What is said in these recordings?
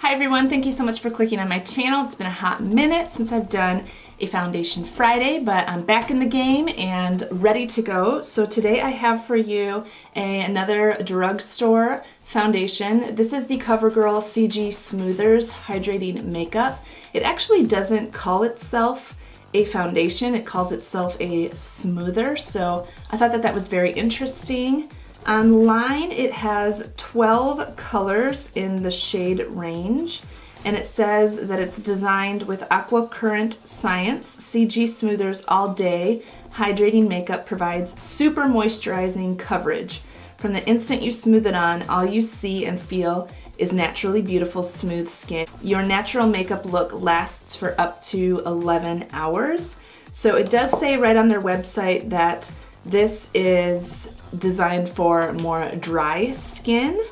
Hi everyone, thank you so much for clicking on my channel. It's been a hot minute since I've done a Foundation Friday, but I'm back in the game and ready to go. So today I have for you another drugstore foundation. This is the Covergirl CG Smoothers Hydrating Makeup. It actually doesn't call itself a foundation, it calls itself a smoother, so I thought that that was very interesting. Online it has 12 colors in the shade range, and it says that it's designed with aqua current science. CG Smoothers All Day Hydrating Makeup provides super moisturizing coverage. From the instant you smooth it on, all you see and feel is naturally beautiful, smooth skin. Your natural makeup look lasts for up to 11 hours. So it does say right on their website that this is designed for more dry skin.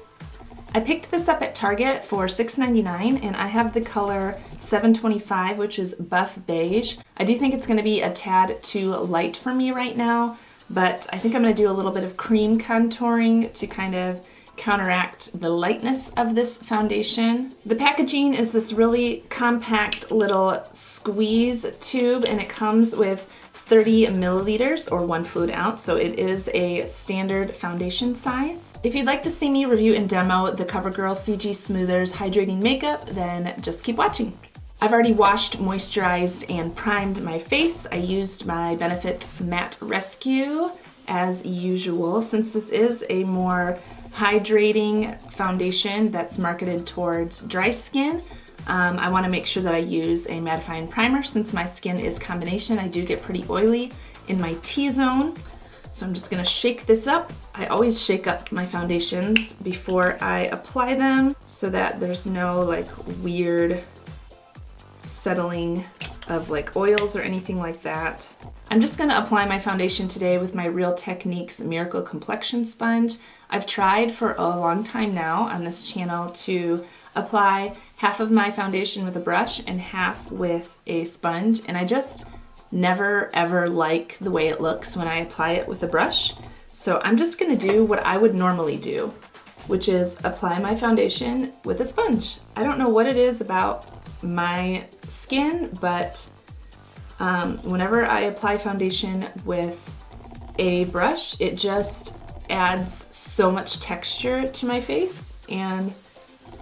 I picked this up at Target for $6.99 and I have the color 725, which is buff beige. I do think it's going to be a tad too light for me right now, but I think I'm going to do a little bit of cream contouring to kind of counteract the lightness of this foundation. The packaging is this really compact little squeeze tube, and it comes with 30 milliliters or 1 fluid ounce, so it is a standard foundation size. If you'd like to see me review and demo the Covergirl CG Smoothers Hydrating Makeup, then just keep watching. I've already washed, moisturized, and primed my face. I used my Benefit Matte Rescue as usual. Since this is a more hydrating foundation that's marketed towards dry skin, I want to make sure that I use a mattifying primer. Since my skin is combination, I do get pretty oily in my T-zone. So I'm just going to shake this up. I always shake up my foundations before I apply them so that there's no like weird settling of like oils or anything like that. I'm just going to apply my foundation today with my Real Techniques Miracle Complexion Sponge. I've tried for a long time now on this channel to apply half of my foundation with a brush and half with a sponge, and I just never ever like the way it looks when I apply it with a brush. So I'm just going to do what I would normally do, which is apply my foundation with a sponge. I don't know what it is about my skin, but whenever I apply foundation with a brush, it just adds so much texture to my face and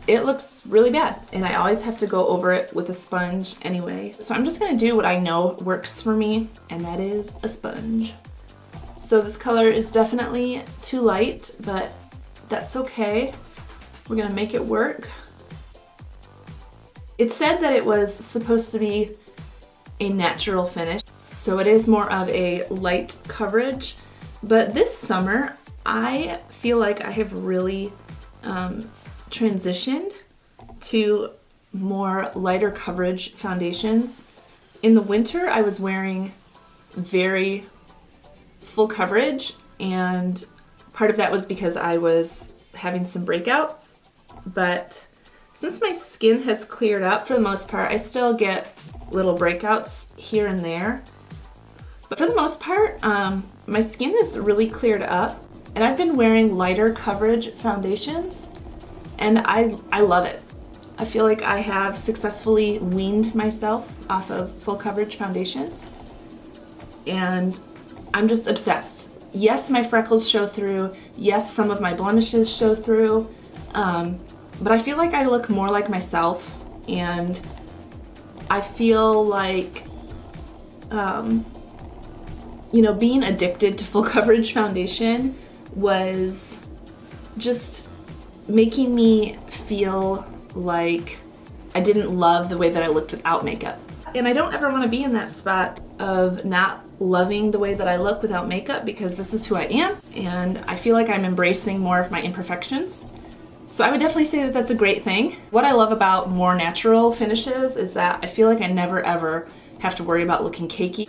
it looks really bad, and I always have to go over it with a sponge anyway. So I'm just gonna do what I know works for me, and that is a sponge. So this color is definitely too light, but that's okay. We're gonna make it work. It said that it was supposed to be a natural finish, so it is more of a light coverage, but this summer I feel like I have really transitioned to more lighter coverage foundations. In the winter I was wearing very full coverage, and part of that was because I was having some breakouts, but since my skin has cleared up for the most part, I still get little breakouts here and there, but for the most part my skin is really cleared up, and I've been wearing lighter coverage foundations and I love it. I feel like I have successfully weaned myself off of full coverage foundations, and I'm just obsessed. Yes, my freckles show through. Yes, some of my blemishes show through, but I feel like I look more like myself, and I feel like, you know, being addicted to full coverage foundation was just making me feel like I didn't love the way that I looked without makeup. And I don't ever want to be in that spot of not loving the way that I look without makeup, because this is who I am, and I feel like I'm embracing more of my imperfections. So I would definitely say that that's a great thing. What I love about more natural finishes is that I feel like I never ever have to worry about looking cakey.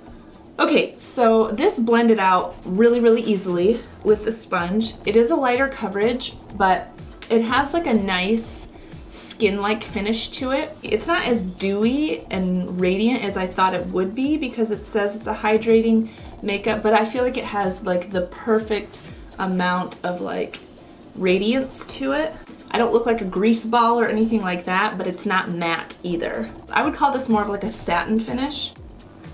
Okay, so this blended out really, really easily with the sponge. It is a lighter coverage, but it has like a nice skin-like finish to it. It's not as dewy and radiant as I thought it would be because it says it's a hydrating makeup, but I feel like it has like the perfect amount of like radiance to it. I don't look like a grease ball or anything like that, but it's not matte either. I would call this more of like a satin finish.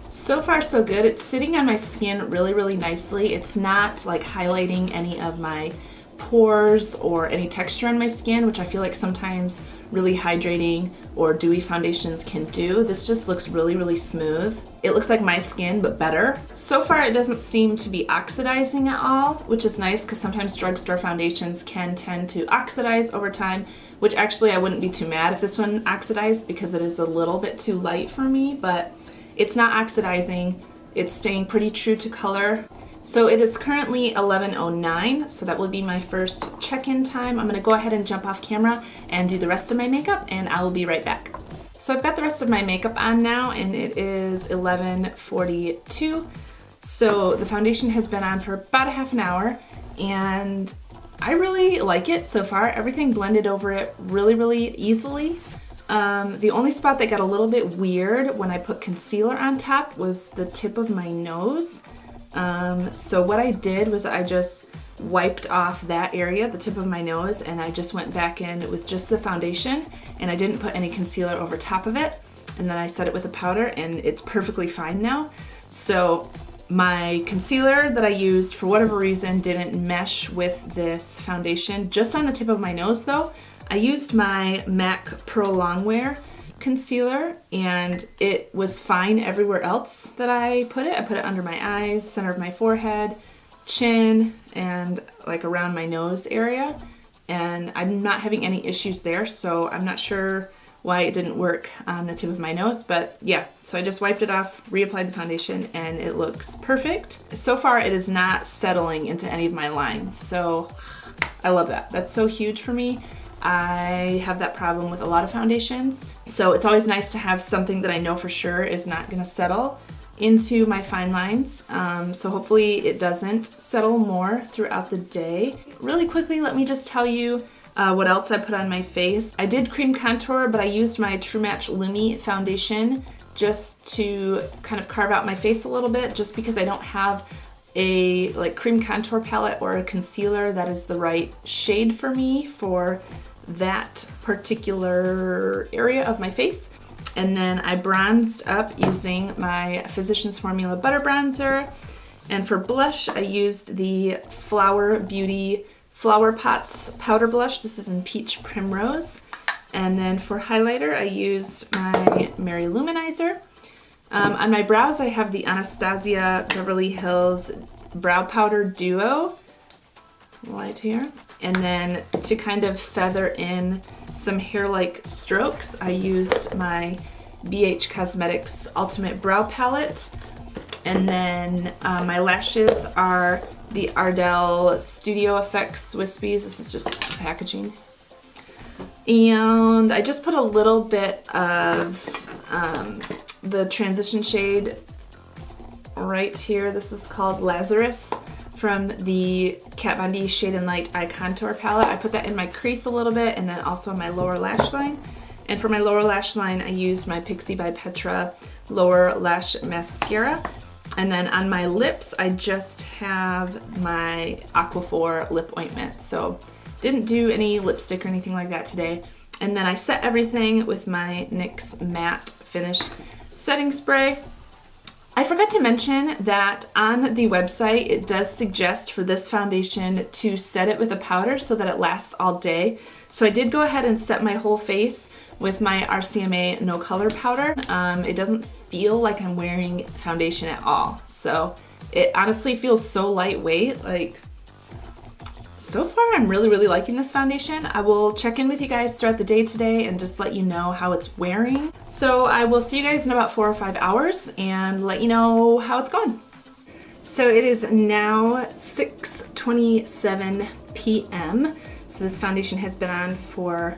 So far so good. It's sitting on my skin really, really nicely. It's not like highlighting any of my pores or any texture on my skin, which I feel like sometimes really hydrating or dewy foundations can do. This just looks really, really smooth. It looks like my skin, but better. So far, it doesn't seem to be oxidizing at all, which is nice because sometimes drugstore foundations can tend to oxidize over time, which actually I wouldn't be too mad if this one oxidized because it is a little bit too light for me, but it's not oxidizing. It's staying pretty true to color. So it is currently 11:09, so that will be my first check-in time. I'm gonna go ahead and jump off camera and do the rest of my makeup, and I will be right back. So I've got the rest of my makeup on now, and it is 11:42. So the foundation has been on for about a half an hour, and I really like it so far. Everything blended over it really, really easily. The only spot that got a little bit weird when I put concealer on top was the tip of my nose. So what I did was I just wiped off that area, the tip of my nose, and I just went back in with just the foundation, and I didn't put any concealer over top of it. And then I set it with a powder, and it's perfectly fine now. So my concealer that I used, for whatever reason, didn't mesh with this foundation. Just on the tip of my nose though, I used my MAC Pro Longwear concealer, and it was fine everywhere else that I put it. I put it under my eyes, center of my forehead, chin, and like around my nose area, and I'm not having any issues there, so I'm not sure why it didn't work on the tip of my nose, but yeah. So I just wiped it off, reapplied the foundation, and it looks perfect. So far it is not settling into any of my lines, so I love that. That's so huge for me. I have that problem with a lot of foundations, so it's always nice to have something that I know for sure is not going to settle into my fine lines. So hopefully it doesn't settle more throughout the day. Really quickly, let me just tell you what else I put on my face. I did cream contour, but I used my True Match Lumi foundation just to kind of carve out my face a little bit, just because I don't have a like cream contour palette or a concealer that is the right shade for me for that particular area of my face. And then I bronzed up using my Physicians Formula Butter Bronzer. And for blush, I used the Flower Beauty Flower Pots Powder Blush. This is in Peach Primrose. And then for highlighter, I used my Mary Lou Manizer. On my brows, I have the Anastasia Beverly Hills Brow Powder Duo, right here. And then to kind of feather in some hair-like strokes, I used my BH Cosmetics Ultimate Brow Palette. And then my lashes are the Ardell Studio Effects Wispies. This is just packaging. And I just put a little bit of the transition shade right here. This is called Lazarus from the Kat Von D Shade and Light Eye Contour Palette. I put that in my crease a little bit, and then also on my lower lash line. And for my lower lash line, I used my Pixie by Petra Lower Lash Mascara. And then on my lips, I just have my Aquaphor lip ointment. So didn't do any lipstick or anything like that today. And then I set everything with my NYX Matte Finish Setting Spray. I forgot to mention that on the website, it does suggest for this foundation to set it with a powder so that it lasts all day. So I did go ahead and set my whole face with my RCMA No Color Powder. It doesn't feel like I'm wearing foundation at all. So it honestly feels so lightweight. Like, so far I'm really, really liking this foundation. I will check in with you guys throughout the day today and just let you know how it's wearing. So I will see you guys in about 4 or 5 hours and let you know how it's going. So it is now 6:27 p.m. So this foundation has been on for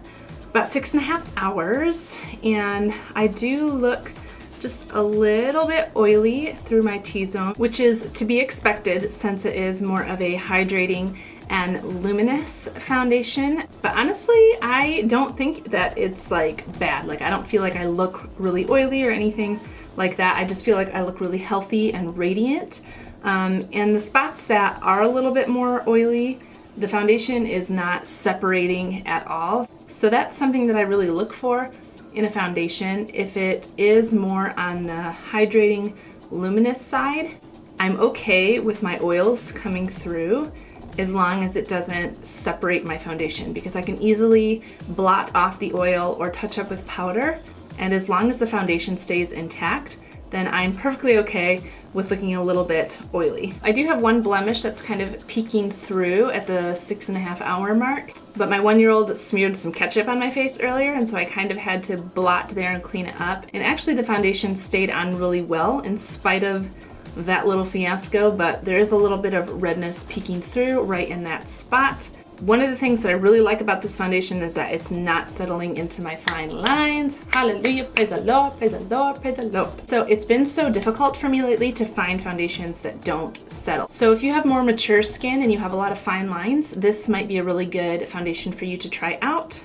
about 6.5 hours, and I do look just a little bit oily through my T-zone, which is to be expected since it is more of a hydrating and luminous foundation. But honestly, I don't think that it's like bad. Like, I don't feel like I look really oily or anything like that. I just feel like I look really healthy and radiant. And the spots that are a little bit more oily, The foundation is not separating at all. So that's something that I really look for in a foundation. If it is more on the hydrating, luminous side, I'm okay with my oils coming through as long as it doesn't separate my foundation, because I can easily blot off the oil or touch up with powder, and as long as the foundation stays intact, then I'm perfectly okay with looking a little bit oily. I do have one blemish that's kind of peeking through at the 6.5 hour mark, but my 1-year-old smeared some ketchup on my face earlier, and so I kind of had to blot there and clean it up. And actually the foundation stayed on really well in spite of that little fiasco, but there is a little bit of redness peeking through right in that spot. One of the things that I really like about this foundation is that it's not settling into my fine lines. Hallelujah, praise the Lord, praise the Lord, praise the Lord. So it's been so difficult for me lately to find foundations that don't settle. So if you have more mature skin and you have a lot of fine lines, this might be a really good foundation for you to try out.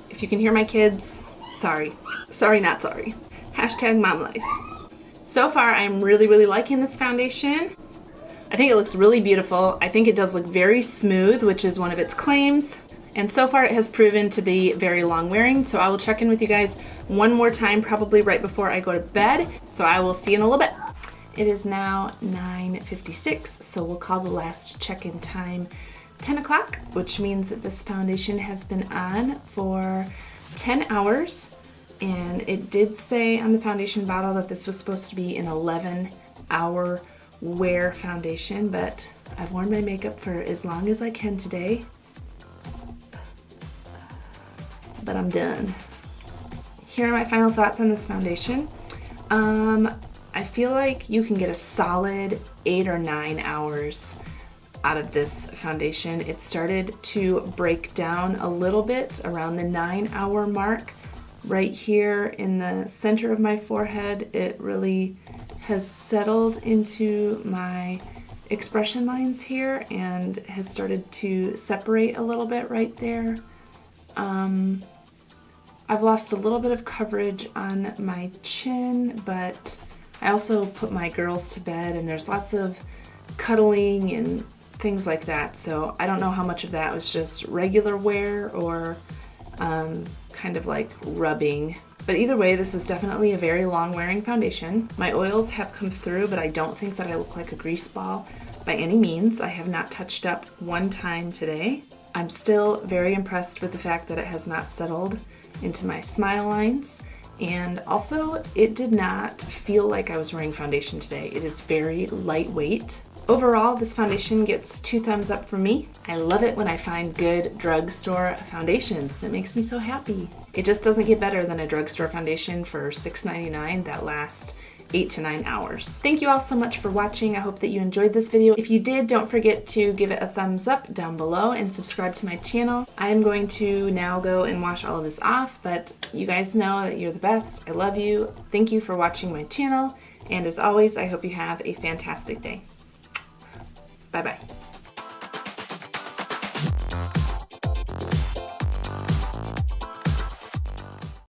If you can hear my kids, sorry. Sorry, not sorry. Hashtag mom life. So far, I'm really liking this foundation. I think it looks really beautiful. I think it does look very smooth, which is one of its claims. And so far it has proven to be very long wearing. So I will check in with you guys one more time, probably right before I go to bed. So I will see you in a little bit. It is now 9:56, so we'll call the last check-in time 10 o'clock, which means that this foundation has been on for 10 hours. And it did say on the foundation bottle that this was supposed to be an 11-hour wear foundation, but I've worn my makeup for as long as I can today. But I'm done. Here are my final thoughts on this foundation. I feel like you can get a solid 8 or 9 hours out of this foundation. It started to break down a little bit around the 9-hour mark. Right here in the center of my forehead, it really has settled into my expression lines here and has started to separate a little bit right there. I've lost a little bit of coverage on my chin, but I also put my girls to bed and there's lots of cuddling and things like that. So I don't know how much of that was just regular wear or kind of like rubbing. But either way, this is definitely a very long wearing foundation. My oils have come through, but I don't think that I look like a grease ball by any means. I have not touched up one time today. I'm still very impressed with the fact that it has not settled into my smile lines. And also, it did not feel like I was wearing foundation today. It is very lightweight. Overall, this foundation gets 2 thumbs up from me. I love it when I find good drugstore foundations. That makes me so happy. It just doesn't get better than a drugstore foundation for $6.99 that lasts 8 to 9 hours. Thank you all so much for watching. I hope that you enjoyed this video. If you did, don't forget to give it a thumbs up down below and subscribe to my channel. I am going to now go and wash all of this off, but you guys know that you're the best. I love you. Thank you for watching my channel. And as always, I hope you have a fantastic day. Bye-bye.